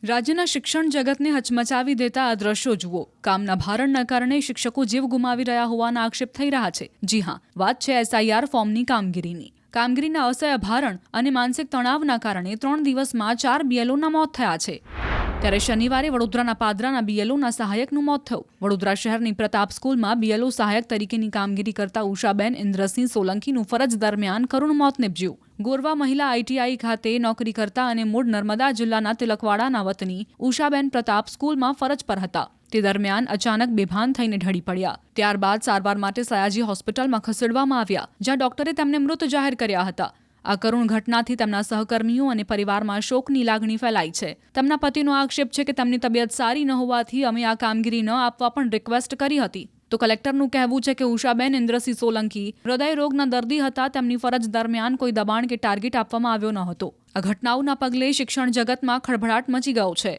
રાજ્યના શિક્ષણ જગતને હચમચાવી દેતા આ દ્રશ્યો જુઓ. કામના ભારણના કારણે શિક્ષકો જીવ ગુમાવી રહ્યા હોવાના આક્ષેપ થઈ રહ્યા છે. જી હા, વાત છે SIR ફોર્મની કામગીરીની. કામગીરીના અસહ્ય ભારણ અને માનસિક તણાવના કારણે 3 દિવસમાં 4 BLOના મોત થયા છે. ત્યારે શનિવારે વડોદરાના પાદરાના BLOના સહાયકનું મોત થયું. વડોદરા શહેરની પ્રતાપ સ્કૂલમાં BLO સહાયક તરીકેની કામગીરી કરતા ઉષાબેન ઇન્દ્રસિંહ સોલંકીનું ફરજ દરમિયાન કરુણ મોત નીપજ્યું. ગોરવા મહિલા ITI ખાતે નોકરી કરતા અને મૂળ નર્મદા જિલ્લાના તિલકવાડાના વતની ઉષાબેન પ્રતાપ સ્કૂલમાં ફરજ પર હતા. તે દરમિયાન અચાનક બેભાન થઈને ઢળી પડ્યા. ત્યારબાદ સારવાર માટે સયાજી હોસ્પિટલમાં ખસેડવામાં આવ્યા, જ્યાં ડોક્ટરે તેમને મૃત જાહેર કર્યા હતા. આ કરુણ ઘટનાથી તેમના સહકર્મીઓ અને પરિવારમાં શોકની લાગણી ફેલાઈ છે. તેમના પતિનો આક્ષેપ છે કે તેમની તબિયત સારી ન હોવાથી અમે આ કામગીરી ન આપવા પણ રિક્વેસ્ટ કરી હતી. તો કલેક્ટરનું કહેવું છે કે ઉષાબેન ઇન્દ્રસિંહ સોલંકી હૃદય રોગના દર્દી હતા. તેમની ફરજ દરમિયાન કોઈ દબાણ કે ટાર્ગેટ આપવામાં આવ્યો ન હતો. આ ઘટનાઓના પગલે શિક્ષણ જગતમાં ખળભળાટ મચી ગયો છે.